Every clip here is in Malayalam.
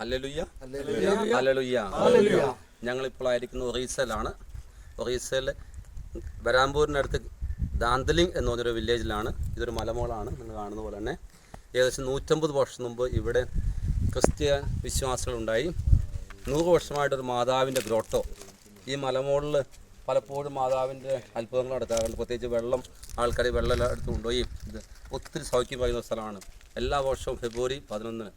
Hallelujah hallelujah hallelujah. ഞങ്ങളിപ്പോൾ ആയിരിക്കുന്നത് ഒറീസയിലാണ്. ഒറീസയിൽ ബരാംപൂരിനടുത്ത് ദാന്തലിംഗ് എന്ന് പറഞ്ഞൊരു വില്ലേജിലാണ്. ഇതൊരു മലമോളാണ്. നിങ്ങൾ കാണുന്ന പോലെ തന്നെ ഏകദേശം 150 വർഷം മുമ്പ് ഇവിടെ ക്രിസ്ത്യൻ വിശ്വാസികളുണ്ടായി. 100 വർഷമായിട്ടൊരു മാതാവിൻ്റെ ഗ്രോട്ടോ ഈ മലമോളിൽ പലപ്പോഴും മാതാവിൻ്റെ അത്ഭുതങ്ങൾ നടക്കാറുണ്ട്. പ്രത്യേകിച്ച് ആൾക്കാർ വെള്ളം എടുത്ത് കൊണ്ടുപോയി ഇത് ഒത്തിരി സൗഖ്യം പറയുന്ന സ്ഥലമാണ്. എല്ലാ വർഷവും ഫെബ്രുവരി 11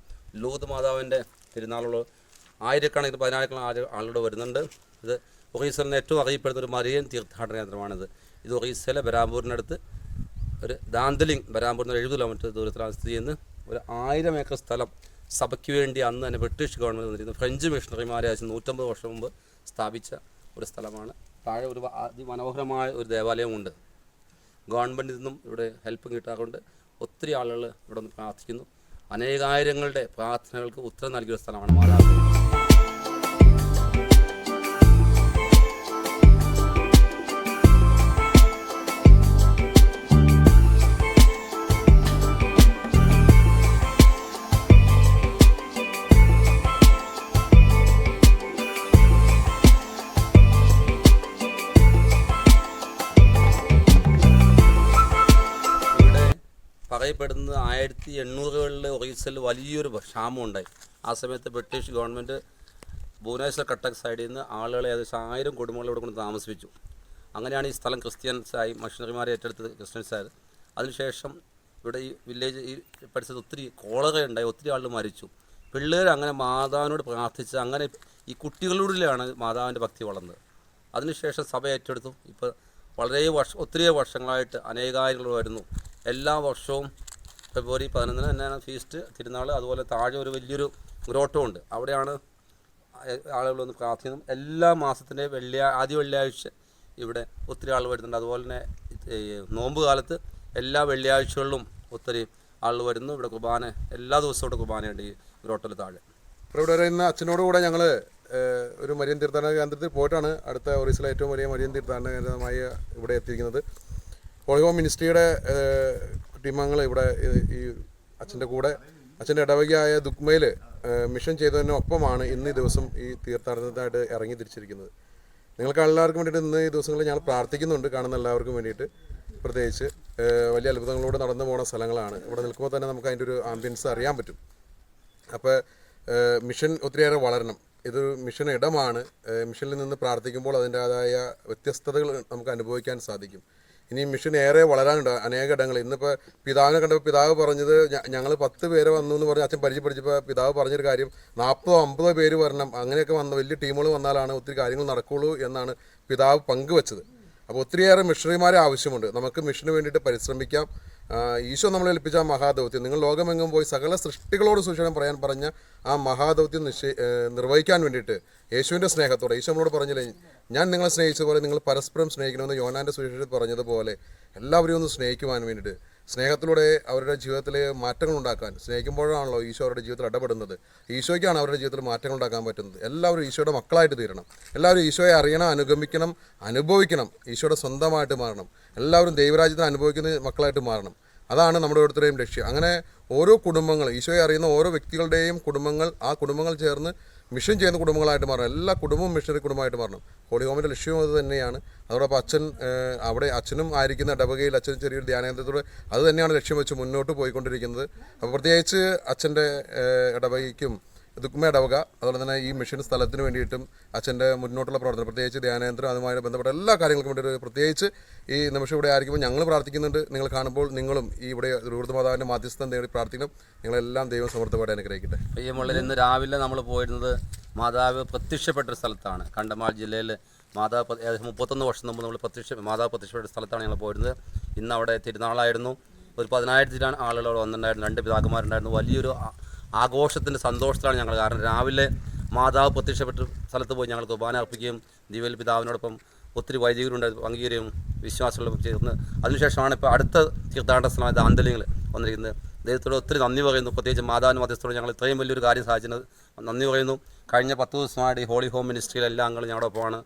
ലൂർദ് മാതാവിൻ്റെ തിരുനാളുകൾ ആയിരക്കണക്കിന് 10,000 ആളുകൾ വരുന്നുണ്ട്. ഇത് ഒറീസയിലെ ഏറ്റവും അറിയപ്പെടുന്ന ഒരു മരിയൻ തീർത്ഥാടന കേന്ദ്രമാണിത്. ഇത് ഒറീസയിലെ ബരാംപൂരിനടുത്ത് ഒരു ദാന്തലിംഗ്, ബരാംപൂരിൽ നിന്ന് 70 കിലോമീറ്റർ ദൂരത്തിലാണ് സ്ഥിതി ചെയ്യുന്നത്. ഒരു 1000 ഏക്കർ സ്ഥലം സഭയ്ക്ക് വേണ്ടി അന്ന് തന്നെ ബ്രിട്ടീഷ് ഗവൺമെൻറ് വന്നിരുന്നു. ഫ്രഞ്ച് മിഷണറിമാരെ 150 വർഷം മുമ്പ് സ്ഥാപിച്ച ഒരു സ്ഥലമാണ്. താഴെ ഒരു അതിമനോഹരമായ ഒരു ദേവാലയമുണ്ട്. ഗവൺമെൻറ്റിൽ നിന്നും ഇവിടെ ഹെൽപ്പ് കിട്ടാറുണ്ട്. ഒത്തിരി ആളുകൾ ഇവിടെ നിന്ന് പ്രാർത്ഥിക്കുന്നു. അനേകായിരങ്ങളുടെ പ്രാർത്ഥനകൾക്ക് ഉത്തരം നൽകിയ സ്ഥലമാണ് മാതാവ്. പറയപ്പെടുന്നത് 1800-കളിൽ ഒറീസയിൽ വലിയൊരു ക്ഷാമം ഉണ്ടായി. ആ സമയത്ത് ബ്രിട്ടീഷ് ഗവൺമെൻറ് ഭുവനേശ്വർ കട്ടക്ക് സൈഡിൽ നിന്ന് ആളുകളെ ഏകദേശം 1000 കുടുംബങ്ങൾ ഇവിടെ കൊണ്ട് താമസിപ്പിച്ചു. അങ്ങനെയാണ് ഈ സ്ഥലം ക്രിസ്ത്യൻസായി മിഷണറിമാരെ ഏറ്റെടുത്തത് ക്രിസ്ത്യൻസായത്. അതിനുശേഷം ഇവിടെ ഈ വില്ലേജ് ഈ പരിസരത്ത് ഒത്തിരി കോളറ ഉണ്ടായി. ഒത്തിരി ആളുകൾ മരിച്ചു. പിള്ളേർ അങ്ങനെ മാതാവിനോട് പ്രാർത്ഥിച്ച് അങ്ങനെ ഈ കുട്ടികളിലൂടെയാണ് മാതാവിൻ്റെ ഭക്തി വളർന്നത്. അതിനുശേഷം സഭ ഏറ്റെടുത്തു. ഇപ്പോൾ ഒത്തിരി വർഷങ്ങളായിട്ട് അനേകായിരങ്ങൾ വരുന്നു. എല്ലാ വർഷവും ഫെബ്രുവരി 11 തന്നെയാണ് ഫീസ്റ്റ് തിരുനാൾ. അതുപോലെ താഴെ ഒരു വലിയൊരു ഗ്രോട്ടോ ഉണ്ട്. അവിടെയാണ് ആളുകൾ വന്ന് പ്രാർത്ഥിക്കുന്നു. എല്ലാ മാസത്തിൻ്റെ ആദ്യ വെള്ളിയാഴ്ച ഇവിടെ ഒത്തിരി ആൾ വരുന്നുണ്ട്. അതുപോലെ തന്നെ നോമ്പ് കാലത്ത് എല്ലാ വെള്ളിയാഴ്ചകളിലും ഒത്തിരി ആൾ വരുന്നു. ഇവിടെ കുർബാന എല്ലാ ദിവസവും ഇവിടെ കുർബാനയുണ്ട് ഈ ഗ്രോട്ടോയിൽ താഴെ. ഇവിടെ വരുന്ന അച്ഛനോടുകൂടെ ഞങ്ങൾ ഒരു മരിയൻ തീർത്ഥാടന കേന്ദ്രത്തിൽ പോയിട്ടാണ് അടുത്ത ഒറീസയിലെ ഏറ്റവും വലിയ മരിയൻ തീർത്ഥാടന കേന്ദ്രമായി ഇവിടെ എത്തിയിരിക്കുന്നത്. ഹോളി ഹോം മിനിസ്ട്രിയുടെ ടീമംഗങ്ങൾ ഇവിടെ ഈ അച്ഛൻ്റെ കൂടെ അച്ഛൻ്റെ ഇടവകയായ ദുഗ്മയിൽ മിഷൻ ചെയ്തതിനൊപ്പമാണ് ഇന്ന് ഈ ദിവസം ഈ തീർത്ഥാടനത്തിനായിട്ട് ഇറങ്ങി തിരിച്ചിരിക്കുന്നത്. നിങ്ങൾക്ക് എല്ലാവർക്കും വേണ്ടിയിട്ട് ഇന്ന് ഈ ദിവസങ്ങളിൽ ഞങ്ങൾ പ്രാർത്ഥിക്കുന്നുണ്ട്. കാണുന്ന എല്ലാവർക്കും വേണ്ടിയിട്ട് പ്രത്യേകിച്ച് വലിയ അത്ഭുതങ്ങളോട് നടന്നു പോകുന്ന സ്ഥലങ്ങളാണ്. ഇവിടെ നിൽക്കുമ്പോൾ തന്നെ നമുക്ക് അതിൻ്റെ ഒരു ആംബിയൻസ് അറിയാൻ പറ്റും. അപ്പോൾ മിഷൻ ഒത്തിരിയേറെ വളരണം. ഇതൊരു മിഷൻ ഇടമാണ്. മിഷനിൽ നിന്ന് പ്രാർത്ഥിക്കുമ്പോൾ അതിൻ്റേതായ വ്യത്യസ്തതകൾ നമുക്ക് അനുഭവിക്കാൻ സാധിക്കും. ഇനി മിഷൻ ഏറെ വളരാനുണ്ട് അനേക ഇടങ്ങൾ. ഇന്നിപ്പോൾ പിതാവിനെ കണ്ടപ്പോൾ പിതാവ് പറഞ്ഞത് ഞങ്ങൾ 10 പേരെ വന്നു എന്ന് പറഞ്ഞ് അച്ഛൻ പരിചയപ്പെടുത്തിയപ്പോൾ പിതാവ് പറഞ്ഞൊരു കാര്യം 40-50 പേര് വരണം, അങ്ങനെയൊക്കെ വന്ന വലിയ ടീമുകൾ വന്നാലാണ് ഒത്തിരി കാര്യങ്ങൾ നടക്കുകയുള്ളൂ എന്നാണ് പിതാവ് പങ്കുവച്ചത്. അപ്പോൾ ഒത്തിരിയേറെ മിഷണറിമാരെ ആവശ്യമുണ്ട്. നമുക്ക് മിഷന് വേണ്ടിയിട്ട് പരിശ്രമിക്കാം. ഈശോ നമ്മളെ ഏൽപ്പിച്ച ആ മഹാദൗത്യം, നിങ്ങൾ ലോകമെങ്ങും പോയി സകല സൃഷ്ടികളോട് സുവിശേഷം പറയാൻ പറഞ്ഞ ആ മഹാദൗത്യം നിർവഹിക്കാൻ വേണ്ടിയിട്ട് യേശുവിൻ്റെ സ്നേഹത്തോടെ ഈശോ നമ്മളോട് പറഞ്ഞില്ലേ, ഞാൻ നിങ്ങളെ സ്നേഹിച്ചതുപോലെ നിങ്ങൾ പരസ്പരം സ്നേഹിക്കണമെന്ന് യോഹന്നാൻ്റെ സുവിശേഷത്തിൽ പറഞ്ഞതുപോലെ എല്ലാവരെയും ഒന്ന് സ്നേഹിക്കുവാൻ വേണ്ടിയിട്ട് സ്നേഹത്തിലൂടെ അവരുടെ ജീവിതത്തിൽ മാറ്റങ്ങൾ ഉണ്ടാക്കാൻ, സ്നേഹിക്കുമ്പോഴാണല്ലോ ഈശോ അവരുടെ ജീവിതത്തിൽ ഇടപെടുന്നത്. ഈശോയ്ക്കാണ് അവരുടെ ജീവിതത്തിൽ മാറ്റങ്ങൾ ഉണ്ടാക്കാൻ പറ്റുന്നത്. എല്ലാവരും ഈശോയുടെ മക്കളായിട്ട് തീരണം. എല്ലാവരും ഈശോയെ അറിയണം, അനുഗമിക്കണം, അനുഭവിക്കണം, ഈശോയുടെ സ്വന്തമായിട്ട് മാറണം. എല്ലാവരും ദൈവരാജ്യത്തിന് അനുഭവിക്കുന്ന മക്കളായിട്ട് മാറണം. അതാണ് നമ്മുടെ ഓരോരുത്തരുടെയും ലക്ഷ്യം. അങ്ങനെ ഓരോ കുടുംബങ്ങൾ, ഈശോയെ അറിയുന്ന ഓരോ വ്യക്തികളുടെയും കുടുംബങ്ങൾ, ആ കുടുംബങ്ങൾ ചേർന്ന് മിഷൻ ചെയ്യുന്ന കുടുംബങ്ങളായിട്ട് മാറണം. എല്ലാ കുടുംബവും മിഷണറി കുടുംബമായിട്ട് മാറണം. ഹോളി ഹോമിൻ്റെ ലക്ഷ്യവും അത് തന്നെയാണ്. അതോടൊപ്പം അച്ഛനും ആയിരിക്കുന്ന ഇടവകയിൽ അച്ഛൻ ചെറിയൊരു ധ്യാനകേന്ദ്രത്തോടെ അത് തന്നെയാണ് ലക്ഷ്യം വെച്ച് മുന്നോട്ട് പോയിക്കൊണ്ടിരിക്കുന്നത്. അപ്പോൾ പ്രത്യേകിച്ച് അച്ഛൻ്റെ ഇടവകയ്ക്കും ദുഗ്മ ഇടവക അതുപോലെ തന്നെ ഈ മിഷൻ സ്ഥലത്തിന് വേണ്ടിയിട്ടും അച്ഛൻ്റെ മുന്നോട്ടുള്ള പ്രവർത്തനം, പ്രത്യേകിച്ച് ധ്യാനേന്ദ്രം അതുമായി ബന്ധപ്പെട്ട എല്ലാ കാര്യങ്ങൾക്കും വേണ്ടി പ്രത്യേകിച്ച് ഈ നിമിഷം ഇവിടെ ആയിരിക്കുമ്പോൾ ഞങ്ങൾ പ്രാർത്ഥിക്കുന്നുണ്ട്. നിങ്ങൾ കാണുമ്പോൾ നിങ്ങളും ഈ ഇവിടെ ലൂർദ് മാതാവിൻ്റെ മാധ്യസ്ഥം തേടി പ്രാർത്ഥിക്കണം. നിങ്ങളെല്ലാം ദൈവം സമൃദ്ധമായിട്ട് അനുഗ്രഹിക്കട്ടെ. ഇന്ന് രാവിലെ നമ്മൾ പോയിരുന്നത് മാതാവ് പ്രത്യക്ഷപ്പെട്ടൊരു സ്ഥലത്താണ്. കണ്ടമാൽ ജില്ലയിൽ മാതാവ് ഏകദേശം 31 വർഷം മുമ്പ് നമ്മൾ മാതാവ് പ്രത്യക്ഷപ്പെട്ട സ്ഥലത്താണ് ഞങ്ങൾ പോയിരുന്നത്. ഇന്ന് അവിടെ തിരുനാളായിരുന്നു. ഒരു 10,000 ആളുകൾ അവിടെ വന്നിട്ടുണ്ടായിരുന്നു. 2 പിതാക്കന്മാരുണ്ടായിരുന്നു. വലിയൊരു ആഘോഷത്തിൻ്റെ സന്തോഷത്തിലാണ് ഞങ്ങൾ. കാരണം രാവിലെ മാതാവ് പ്രത്യക്ഷപ്പെട്ട സ്ഥലത്ത് പോയി ഞങ്ങൾ കുർബാന അർപ്പിക്കുകയും ദിവ്യ പിതാവിനോടൊപ്പം ഒത്തിരി വൈദികരുണ്ടായിരുന്നു പങ്കുചേരുകയും വിശ്വാസികളും ചേർന്ന് അതിനുശേഷമാണ് ഇപ്പോൾ അടുത്ത തീർത്ഥാടന സ്ഥലമായ ദാന്തലിംഗിൽ വന്നിരിക്കുന്നത്. ദൈവത്തോട് ഒത്തിരി നന്ദി പറയുന്നു. പ്രത്യേകിച്ച് മാതാവിൻ്റെ മധ്യസ്ഥത്തോട് ഞങ്ങൾ ഇത്രയും വലിയൊരു കാര്യം സാധിച്ചത് നന്ദി പറയുന്നു. കഴിഞ്ഞ 10 ദിവസമായിട്ട് ഈ ഹോളി ഹോം മിനിസ്ട്രിയിലെ എല്ലാ അംഗങ്ങളും ഞങ്ങളോടൊപ്പമാണ്.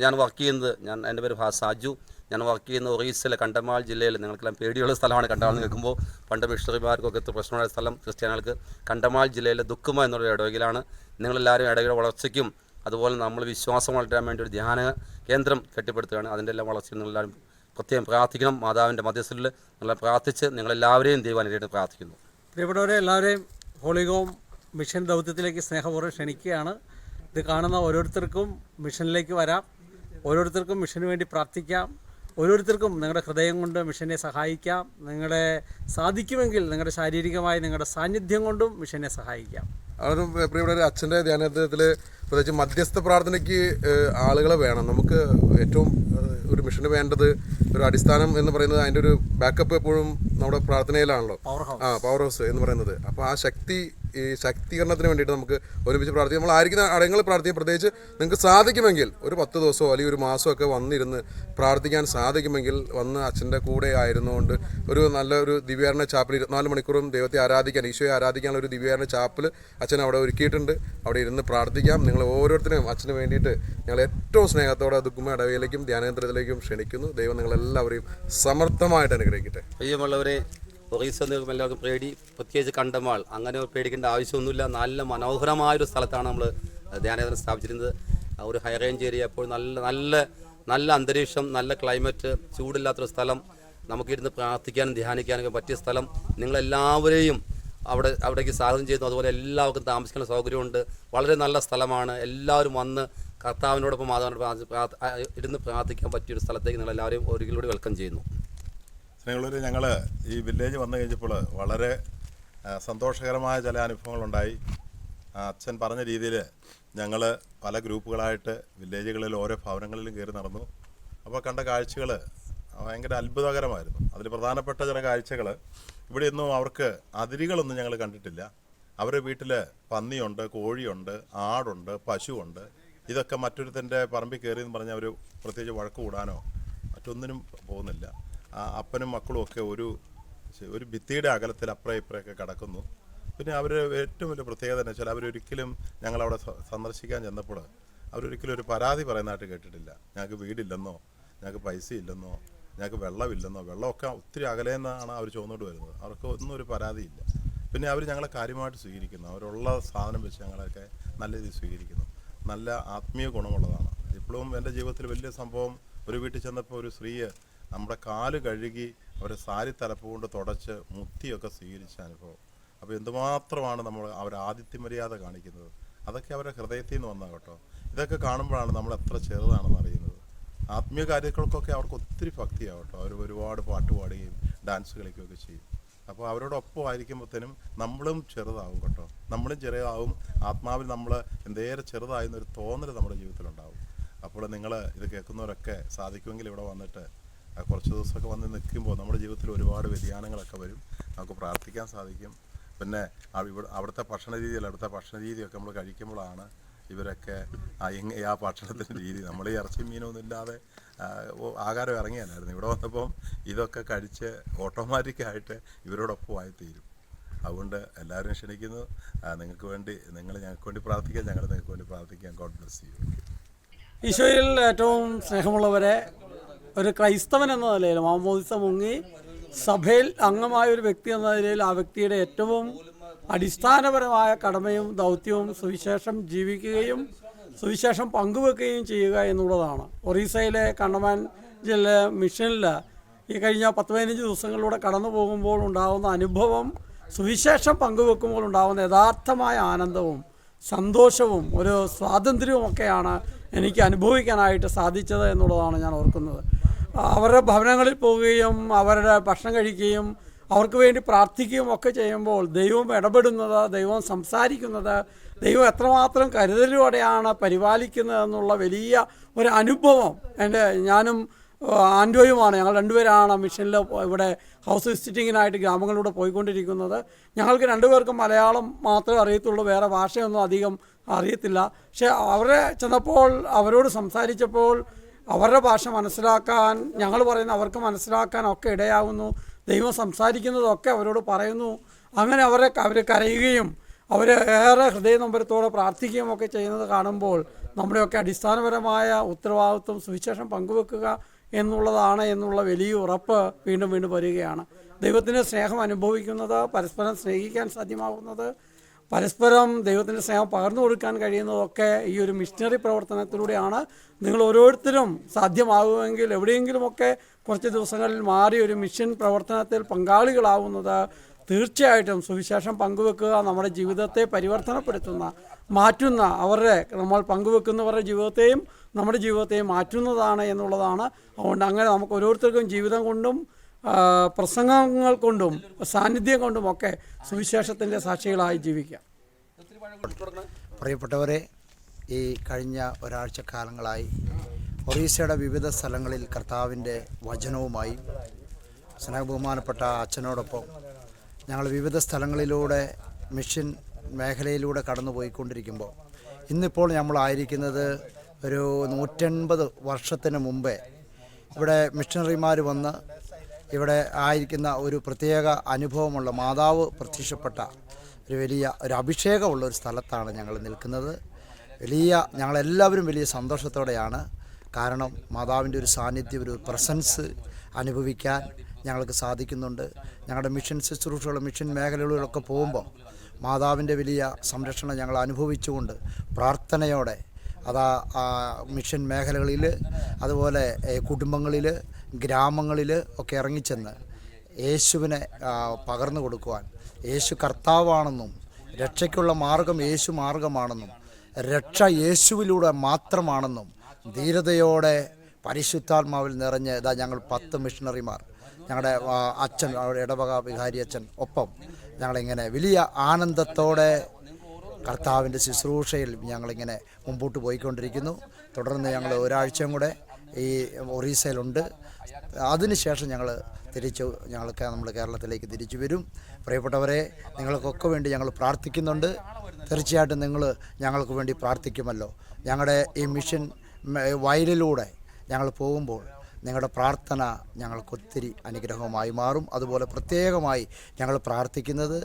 ഞാൻ വർക്ക് ചെയ്യുന്നത് എൻ്റെ പേര് സാജു. ഞാൻ വർക്ക് ചെയ്യുന്ന ഒറീസയിലെ കണ്ടമാൽ ജില്ലയിൽ, നിങ്ങൾക്കെല്ലാം പേടിയുള്ള സ്ഥലമാണ് കണ്ടമാൽ എന്ന് കേൾക്കുമ്പോൾ. പണ്ട് മിഷണറിമാർക്കൊക്കെ പ്രശ്നമായ സ്ഥലം ക്രിസ്ത്യാനികൾക്ക് കണ്ടമാൽ ജില്ലയിലെ ദുഃഖമ എന്നുള്ള ഇടവകയിലാണ്. നിങ്ങളെല്ലാവരും ഇടവകയുടെ വളർച്ചയ്ക്കും അതുപോലെ നമ്മൾ വിശ്വാസം വളരാൻ വേണ്ടി ഒരു ധ്യാന കേന്ദ്രം കെട്ടിപ്പടുത്തുകയാണ്. അതിൻ്റെ എല്ലാം വളർച്ചയിൽ നിങ്ങളെല്ലാവരും പ്രത്യേകം പ്രാർത്ഥിക്കണം. മാതാവിൻ്റെ മധ്യസ്ഥലിൽ നിങ്ങളെ പ്രാർത്ഥിച്ച് നിങ്ങളെല്ലാവരെയും ദൈവം അനുഗ്രഹിച്ച് പ്രാർത്ഥിക്കുന്നു. പ്രിയപ്പെട്ടവരെ, എല്ലാവരെയും ഹോളിഗോം മിഷൻ ദൗത്യത്തിലേക്ക് സ്നേഹപൂർവ്വം ക്ഷണിക്കുകയാണ്. ഇത് കാണുന്ന ഓരോരുത്തർക്കും മിഷനിലേക്ക് വരാം, ഓരോരുത്തർക്കും മിഷന് വേണ്ടി പ്രാർത്ഥിക്കാം, ഓരോരുത്തർക്കും നിങ്ങളുടെ ഹൃദയം കൊണ്ട് മിഷനെ സഹായിക്കാം. നിങ്ങളെ സാധിക്കുമെങ്കിൽ നിങ്ങളുടെ ശാരീരികമായി നിങ്ങളുടെ സാന്നിധ്യം കൊണ്ടും മിഷനെ സഹായിക്കാം. അവരും പ്രിയപ്പെട്ട അച്ഛൻ്റെ ധ്യാനത്തിൽ പ്രത്യേകിച്ച് മധ്യസ്ഥ പ്രാർത്ഥനയ്ക്ക് ആളുകളെ വേണം. നമുക്ക് ഏറ്റവും ഒരു മിഷന് വേണ്ടത് ഒരു അടിസ്ഥാനം എന്ന് പറയുന്നത് അതിൻ്റെ ഒരു ബാക്കപ്പ് എപ്പോഴും നമ്മുടെ പ്രാർത്ഥനയിലാണല്ലോ. പവർ ഹൗസ് എന്ന് പറയുന്നത്. അപ്പോൾ ആ ശക്തീകരണത്തിന് വേണ്ടിയിട്ട് നമുക്ക് ഒരുമിച്ച് പ്രാർത്ഥിക്കാം. നമ്മൾ ആയിരിക്കുന്ന അടങ്ങൾ പ്രാർത്ഥിക്കുക. പ്രത്യേകിച്ച് നിങ്ങൾക്ക് സാധിക്കുമെങ്കിൽ ഒരു 10 ദിവസമോ അല്ലെങ്കിൽ ഒരു മാസമൊക്കെ വന്നിരുന്ന് പ്രാർത്ഥിക്കാൻ സാധിക്കുമെങ്കിൽ വന്ന് അച്ഛൻ്റെ കൂടെ ആയിരുന്നുകൊണ്ട് ഒരു നല്ലൊരു ദിവ്യാരണ ചാപ്പിൽ 24 മണിക്കൂറും ദൈവത്തെ ആരാധിക്കാൻ, ഈശോയെ ആരാധിക്കാനുള്ള ഒരു ദിവ്യാരണ ചാപ്പിൽ അച്ഛൻ അവിടെ ഒരുക്കിയിട്ടുണ്ട്. അവിടെ ഇരുന്ന് പ്രാർത്ഥിക്കാം. നിങ്ങൾ ഓരോരുത്തരും അച്ഛന് വേണ്ടിയിട്ട് ഞങ്ങൾ ഏറ്റവും സ്നേഹത്തോടെ ദുഃഖമ ഇടവയിലേക്കും ധ്യാനകേന്ദ്രത്തിലേക്കും ക്ഷണിക്കുന്നു. ദൈവം നിങ്ങളെല്ലാവരെയും സമർത്ഥമായിട്ട് അനുഗ്രഹിക്കട്ടെ. പ്രിയമുള്ളവരെ, ഒറീസ എല്ലാവർക്കും പേടി, പ്രത്യേകിച്ച് കണ്ടമാൾ അങ്ങനെ പേടിക്കേണ്ട ആവശ്യമൊന്നുമില്ല. നല്ല മനോഹരമായൊരു സ്ഥലത്താണ് നമ്മൾ ധ്യാനകേന്ദ്രം സ്ഥാപിച്ചിരുന്നത്. ഒരു ഹൈ റേഞ്ച് ഏരിയ, അപ്പോൾ നല്ല അന്തരീക്ഷം, നല്ല ക്ലൈമറ്റ്, ചൂടില്ലാത്തൊരു സ്ഥലം, നമുക്കിരുന്ന് പ്രാർത്ഥിക്കാനും ധ്യാനിക്കാനൊക്കെ പറ്റിയ സ്ഥലം. നിങ്ങളെല്ലാവരെയും അവിടേക്ക് സ്വാഗതം ചെയ്യുന്നു. അതുപോലെ എല്ലാവർക്കും താമസിക്കുന്ന സൗകര്യമുണ്ട്. വളരെ നല്ല സ്ഥലമാണ്. എല്ലാവരും വന്ന് കർത്താവിനോടൊപ്പം മാതാവിനോടൊപ്പം ഇരുന്ന് പ്രാർത്ഥിക്കാൻ പറ്റിയൊരു സ്ഥലത്തേക്ക് നിങ്ങളെല്ലാവരും ഒരിക്കലൂടെ വെൽക്കം ചെയ്യുന്നു. സ്നേഹമുള്ളവർ, ഞങ്ങൾ ഈ വില്ലേജ് വന്നു കഴിഞ്ഞപ്പോൾ വളരെ സന്തോഷകരമായ ചില അനുഭവങ്ങളുണ്ടായി. അച്ഛൻ പറഞ്ഞ രീതിയിൽ ഞങ്ങൾ പല ഗ്രൂപ്പുകളായിട്ട് വില്ലേജുകളിൽ ഓരോ ഭവനങ്ങളിലും കയറി നടന്നു. അപ്പോൾ കണ്ട കാഴ്ചകൾ ഭയങ്കര അത്ഭുതകരമായിരുന്നു. അതിൽ പ്രധാനപ്പെട്ട ചില കാഴ്ചകൾ, ഇവിടെ ഒന്നും അവർക്ക് അതിരുകളൊന്നും ഞങ്ങൾ കണ്ടിട്ടില്ല. അവരുടെ വീട്ടിൽ പന്നിയുണ്ട്, കോഴിയുണ്ട്, ആടുണ്ട്, പശുവുണ്ട്. ഇതൊക്കെ മറ്റൊരുത്തൻ്റെ പറമ്പിൽ കയറിയെന്ന് പറഞ്ഞാൽ അവർ പ്രത്യേകിച്ച് വഴക്ക് കൂടാനോ മറ്റൊന്നിനും പോകുന്നില്ല. അപ്പനും മക്കളും ഒക്കെ ഒരു ഭിത്തിയുടെ അകലത്തിൽ അപ്പുറം ഇപ്പുറമൊക്കെ കിടക്കുന്നു. പിന്നെ അവർ ഏറ്റവും വലിയ പ്രത്യേകത എന്ന് വെച്ചാൽ അവരൊരിക്കലും ഞങ്ങളവിടെ സന്ദർശിക്കാൻ ചെന്നപ്പോൾ അവരൊരിക്കലും ഒരു പരാതി പറയുന്നതായിട്ട് കേട്ടിട്ടില്ല. ഞങ്ങൾക്ക് വീടില്ലെന്നോ, ഞങ്ങൾക്ക് പൈസ ഇല്ലെന്നോ, ഞങ്ങൾക്ക് വെള്ളമില്ലെന്നോ. വെള്ളമൊക്കെ ഒത്തിരി അകലേന്നാണ് അവർ ചോദിച്ചുകൊണ്ട് വരുന്നത്. അവർക്ക് ഒന്നും ഒരു പരാതിയില്ല. പിന്നെ അവർ ഞങ്ങളെ കാര്യമായിട്ട് സ്വീകരിക്കുന്നു. അവരുള്ള സാധനം വെച്ച് ഞങ്ങളൊക്കെ നല്ല രീതിയിൽ സ്വീകരിക്കുന്നു. നല്ല ആത്മീയ ഗുണമുള്ളതാണ്. ഇപ്പോഴും എൻ്റെ ജീവിതത്തിൽ വലിയ സംഭവം, ഒരു വീട്ടിൽ ചെന്നപ്പോൾ ഒരു സ്ത്രീയെ നമ്മുടെ കാല് കഴുകി അവരെ സാരി തലപ്പ് കൊണ്ട് തുടച്ച് മുത്തിയൊക്കെ സ്വീകരിച്ച അനുഭവം. അപ്പോൾ എന്തുമാത്രമാണ് അവർ ആതിഥ്യമര്യാദ കാണിക്കുന്നത്. അതൊക്കെ അവരുടെ ഹൃദയത്തിൽ നിന്ന് വന്നാൽ കേട്ടോ. ഇതൊക്കെ കാണുമ്പോഴാണ് നമ്മൾ എത്ര ചെറുതാണെന്ന് അറിയുന്നത്. ആത്മീയ കാര്യങ്ങൾക്കൊക്കെ അവർക്ക് ഒത്തിരി ഭക്തിയാവും കേട്ടോ. അവർ ഒരുപാട് പാട്ട് പാടുകയും ഡാൻസ് കളിക്കുകയൊക്കെ ചെയ്യും. അപ്പോൾ അവരോടൊപ്പം ആയിരിക്കുമ്പോഴത്തേനും നമ്മളും ചെറുതാവും കേട്ടോ. നമ്മളും ചെറുതാവും. ആത്മാവിൽ നമ്മൾ എന്തേറെ ചെറുതായെന്നൊരു തോന്നൽ നമ്മുടെ ജീവിതത്തിലുണ്ടാവും. അപ്പോൾ നിങ്ങൾ ഇത് കേൾക്കുന്നവരൊക്കെ സാധിക്കുമെങ്കിൽ ഇവിടെ വന്നിട്ട് കുറച്ച് ദിവസമൊക്കെ വന്ന് നിൽക്കുമ്പോൾ നമ്മുടെ ജീവിതത്തിൽ ഒരുപാട് വ്യതിയാനങ്ങളൊക്കെ വരും. നമുക്ക് പ്രാർത്ഥിക്കാൻ സാധിക്കും. പിന്നെ അവിടുത്തെ ഭക്ഷണ രീതിയൊക്കെ നമ്മൾ കഴിക്കുമ്പോഴാണ് ഇവരൊക്കെ ആ ഭക്ഷണത്തിൻ്റെ രീതി. നമ്മൾ ഈ ഇറച്ചി മീനൊന്നും ഇല്ലാതെ ആഹാരം ഇറങ്ങിയാലായിരുന്നു. ഇവിടെ വന്നപ്പം ഇതൊക്കെ കഴിച്ച് ഓട്ടോമാറ്റിക്കായിട്ട് ഇവരോടൊപ്പം ആയിത്തീരും. അതുകൊണ്ട് എല്ലാവരും ക്ഷണിക്കുന്നു. നിങ്ങൾക്ക് വേണ്ടി ഞങ്ങൾക്ക് വേണ്ടി പ്രാർത്ഥിക്കാം, ഞങ്ങൾ നിങ്ങൾക്ക് വേണ്ടി പ്രാർത്ഥിക്കാം. God bless you. ഈശോയിൽ ഏറ്റവും സ്നേഹമുള്ളവരെ, ഒരു ക്രൈസ്തവൻ എന്ന നിലയിൽ മാമോദിസ മുങ്ങി സഭയിൽ അംഗമായ ഒരു വ്യക്തി എന്ന നിലയിൽ ആ വ്യക്തിയുടെ ഏറ്റവും അടിസ്ഥാനപരമായ കടമയും ദൗത്യവും സുവിശേഷം ജീവിക്കുകയും സുവിശേഷം പങ്കുവെക്കുകയും ചെയ്യുക എന്നുള്ളതാണ്. ഒറീസയിലെ കണ്ടമാൻ ജില്ല മിഷനിൽ ഈ കഴിഞ്ഞ 10-15 ദിവസങ്ങളിലൂടെ കടന്നു പോകുമ്പോൾ ഉണ്ടാകുന്ന അനുഭവം, സുവിശേഷം പങ്കുവെക്കുമ്പോൾ ഉണ്ടാകുന്ന യഥാർത്ഥമായ ആനന്ദവും സന്തോഷവും ഒരു സ്വാതന്ത്ര്യവുമൊക്കെയാണ് എനിക്ക് അനുഭവിക്കാനായിട്ട് സാധിച്ചത് എന്നുള്ളതാണ് ഞാൻ ഓർക്കുന്നത്. അവരുടെ ഭവനങ്ങളിൽ പോവുകയും അവരുടെ ഭക്ഷണം കഴിക്കുകയും അവർക്ക് വേണ്ടി പ്രാർത്ഥിക്കുകയും ഒക്കെ ചെയ്യുമ്പോൾ ദൈവം ഇടപെടുന്നത്, ദൈവം സംസാരിക്കുന്നത്, ദൈവം എത്രമാത്രം കരുതലോടെയാണ് പരിപാലിക്കുന്നതെന്നുള്ള വലിയ ഒരു അനുഭവം ഞാനും ആൻഡോയുമാണ്. ഞങ്ങൾ രണ്ടുപേരാണ് മിഷനിൽ ഇവിടെ ഹൗസ് വിസിറ്റിങ്ങിനായിട്ട് ഗ്രാമങ്ങളിലൂടെ പോയിക്കൊണ്ടിരിക്കുന്നത്. ഞങ്ങൾക്ക് രണ്ടുപേർക്കും മലയാളം മാത്രമേ അറിയത്തുള്ളൂ, വേറെ ഭാഷയൊന്നും അധികം അറിയത്തില്ല. പക്ഷേ അവരെ ചെന്നപ്പോൾ അവരോട് സംസാരിച്ചപ്പോൾ അവരുടെ ഭാഷ മനസ്സിലാക്കാൻ, ഞങ്ങൾ പറയുന്ന അവർക്ക് മനസ്സിലാക്കാനൊക്കെ ഇടയാകുന്നു. ദൈവം സംസാരിക്കുന്നതൊക്കെ അവരോട് പറയുന്നു. അങ്ങനെ അവർ കരയുകയും അവർ ഏറെ ഹൃദയനൊമ്പരത്തോടെ പ്രാർത്ഥിക്കുകയും ഒക്കെ ചെയ്യുന്നത് കാണുമ്പോൾ നമ്മുടെയൊക്കെ അടിസ്ഥാനപരമായ ഉത്തരവാദിത്വം സുവിശേഷം പങ്കുവെക്കുക എന്നുള്ളതാണ് എന്നുള്ള വലിയ ഉറപ്പ് വീണ്ടും വീണ്ടും വരികയാണ്. ദൈവത്തിൻ്റെ സ്നേഹം അനുഭവിക്കുന്നത്, പരസ്പരം സ്നേഹിക്കാൻ സാധ്യമാകുന്നത്, പരസ്പരം ദൈവത്തിൻ്റെ സ്നേഹം പകർന്നു കൊടുക്കാൻ കഴിയുന്നതൊക്കെ ഈ ഒരു മിഷണറി പ്രവർത്തനത്തിലൂടെയാണ്. നിങ്ങൾ ഓരോരുത്തരും സാധ്യമാകുമെങ്കിൽ എവിടെയെങ്കിലുമൊക്കെ കുറച്ച് ദിവസങ്ങളിൽ മാറി ഒരു മിഷൻ പ്രവർത്തനത്തിൽ പങ്കാളികളാവുന്നത് തീർച്ചയായിട്ടും സുവിശേഷം പങ്കുവെക്കുക നമ്മുടെ ജീവിതത്തെ പരിവർത്തനപ്പെടുത്തുന്ന, മാറ്റുന്ന, നമ്മൾ പങ്കുവെക്കുന്നവരുടെ ജീവിതത്തെയും നമ്മുടെ ജീവിതത്തെയും മാറ്റുന്നതാണ് എന്നുള്ളതാണ്. അതുകൊണ്ട് അങ്ങനെ നമുക്ക് ഓരോരുത്തർക്കും ജീവിതം കൊണ്ടും പ്രസംഗങ്ങൾ കൊണ്ടും സാന്നിധ്യം കൊണ്ടുമൊക്കെ സുവിശേഷത്തിൻ്റെ സാക്ഷികളായി ജീവിക്കാം. പ്രിയപ്പെട്ടവരെ, ഈ കഴിഞ്ഞ ഒരാഴ്ചക്കാലങ്ങളായി ഒറീസയുടെ വിവിധ സ്ഥലങ്ങളിൽ കർത്താവിൻ്റെ വചനവുമായി സ്നേഹബഹുമാനപ്പെട്ട അച്ഛനോടൊപ്പം ഞങ്ങൾ വിവിധ സ്ഥലങ്ങളിലൂടെ മിഷൻ മേഖലയിലൂടെ കടന്നുപോയിക്കൊണ്ടിരിക്കുമ്പോൾ ഇന്നിപ്പോൾ നമ്മളായിരിക്കുന്നത് ഒരു 180 വർഷത്തിന് മുമ്പേ ഇവിടെ മിഷണറിമാർ വന്ന് ഇവിടെ ആയിരിക്കുന്ന ഒരു പ്രത്യേക അനുഭവമുള്ള മാതാവ് പ്രത്യക്ഷപ്പെട്ട ഒരു അഭിഷേകമുള്ള ഒരു സ്ഥലത്താണ് ഞങ്ങൾ നിൽക്കുന്നത്. ഞങ്ങളെല്ലാവരും വലിയ സന്തോഷത്തോടെയാണ്. കാരണം മാതാവിൻ്റെ ഒരു സാന്നിധ്യം, ഒരു പ്രസൻസ് അനുഭവിക്കാൻ ഞങ്ങൾക്ക് സാധിക്കുന്നുണ്ട്. ഞങ്ങളുടെ മിഷൻ ശുശ്രൂഷകൾ, മിഷൻ മേഖലകളിലൊക്കെ പോകുമ്പോൾ മാതാവിൻ്റെ വലിയ സംരക്ഷണം ഞങ്ങൾ അനുഭവിച്ചുകൊണ്ട് പ്രാർത്ഥനയോടെ മിഷൻ മേഖലകളിൽ, അതുപോലെ കുടുംബങ്ങളിൽ, ഗ്രാമങ്ങളിൽ ഒക്കെ ഇറങ്ങിച്ചെന്ന് യേശുവിനെ പകർന്നു കൊടുക്കുവാൻ, യേശു കർത്താവാണെന്നും രക്ഷയ്ക്കുള്ള മാർഗം യേശു മാർഗമാണെന്നും രക്ഷ യേശുവിലൂടെ മാത്രമാണെന്നും ധീരതയോടെ പരിശുദ്ധാത്മാവിൽ നിറഞ്ഞ് ഞങ്ങൾ 10 മിഷണറിമാർ, ഞങ്ങളുടെ അച്ഛൻ, ഇടവക വികാരി അച്ഛൻ ഒപ്പം ഞങ്ങളിങ്ങനെ വലിയ ആനന്ദത്തോടെ കർത്താവിൻ്റെ ശുശ്രൂഷയിൽ ഞങ്ങളിങ്ങനെ മുമ്പോട്ട് പോയിക്കൊണ്ടിരിക്കുന്നു. തുടർന്ന് ഞങ്ങൾ ഒരാഴ്ചയും കൂടെ ഈ ഒറീസയിലുണ്ട്. അതിനുശേഷം നമ്മൾ കേരളത്തിലേക്ക് തിരിച്ചു വരും. പ്രിയപ്പെട്ടവരെ, നിങ്ങൾക്കൊക്കെ വേണ്ടി ഞങ്ങൾ പ്രാർത്ഥിക്കുന്നുണ്ട്. തീർച്ചയായിട്ടും നിങ്ങൾ ഞങ്ങൾക്ക് വേണ്ടി പ്രാർത്ഥിക്കുമല്ലോ. ഞങ്ങളുടെ ഈ മിഷൻ വയലിലൂടെ ഞങ്ങൾ പോകുമ്പോൾ നിങ്ങളുടെ പ്രാർത്ഥന ഞങ്ങൾക്കൊത്തിരി അനുഗ്രഹമായി മാറും. അതുപോലെ പ്രത്യേകമായി ഞങ്ങൾ പ്രാർത്ഥിക്കുന്നത്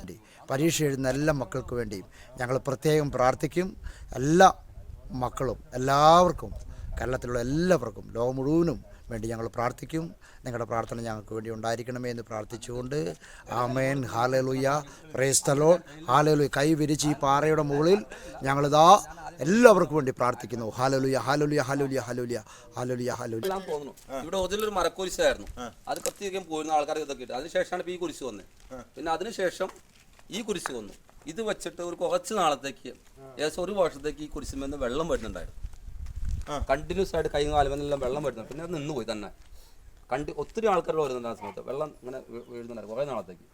പരീക്ഷ എഴുതുന്ന എല്ലാ മക്കൾക്ക് വേണ്ടിയും ഞങ്ങൾ പ്രത്യേകം പ്രാർത്ഥിക്കും. എല്ലാ മക്കളും, എല്ലാവർക്കും, കേരളത്തിലുള്ള എല്ലാവർക്കും, ലോകം മുഴുവനും വേണ്ടി ഞങ്ങൾ പ്രാർത്ഥിക്കും. നിങ്ങളുടെ പ്രാർത്ഥന ഞങ്ങൾക്ക് വേണ്ടി ഉണ്ടായിരിക്കണമേ എന്ന് പ്രാർത്ഥിച്ചുകൊണ്ട് amen, hallelujah, praise the Lord, hallelujah. കൈ വിരിച്ച് ഈ പാറയുടെ മുകളിൽ ഞങ്ങളിതാ എല്ലാവർക്കും വേണ്ടി പ്രാർത്ഥിക്കുന്നു. Hallelujah, hallelujah, hallelujah, hallelujah, hallelujah, hallelujah. തോന്നുന്നു ഇവിടെ ഒറിജിനൽ ഒരു മരക്കുരിശായിരുന്നു. അത് പ്രത്യേകം പോയിരുന്ന ആൾക്കാർ ഇതൊക്കെ ഇട്ട് അതിനുശേഷമാണ് ഇപ്പോൾ ഈ കുരിശ് വന്നത്. പിന്നെ അതിനുശേഷം ഈ കുരിശ് വന്നു. ഇത് വെച്ചിട്ട് ഒരു കുറച്ച് നാളത്തേക്ക്, ഏകദേശം 1 വർഷത്തേക്ക് ഈ കുരിശുമെന്ന് വെള്ളം വരുന്നുണ്ടായിരുന്നു. കണ്ടിന്യൂസ് ആയിട്ട് കൈ കാലുമെന്നെല്ലാം വെള്ളം വരുന്നുണ്ട്. പിന്നെ അത് നിന്ന് പോയി തന്നെ. ഒത്തിരി ആൾക്കാർ വരുന്നുണ്ട് ആ സമയത്ത്. വെള്ളം ഇങ്ങനെ വീഴുന്നുണ്ടായിരുന്നു കുറേ നാളത്തേക്ക്.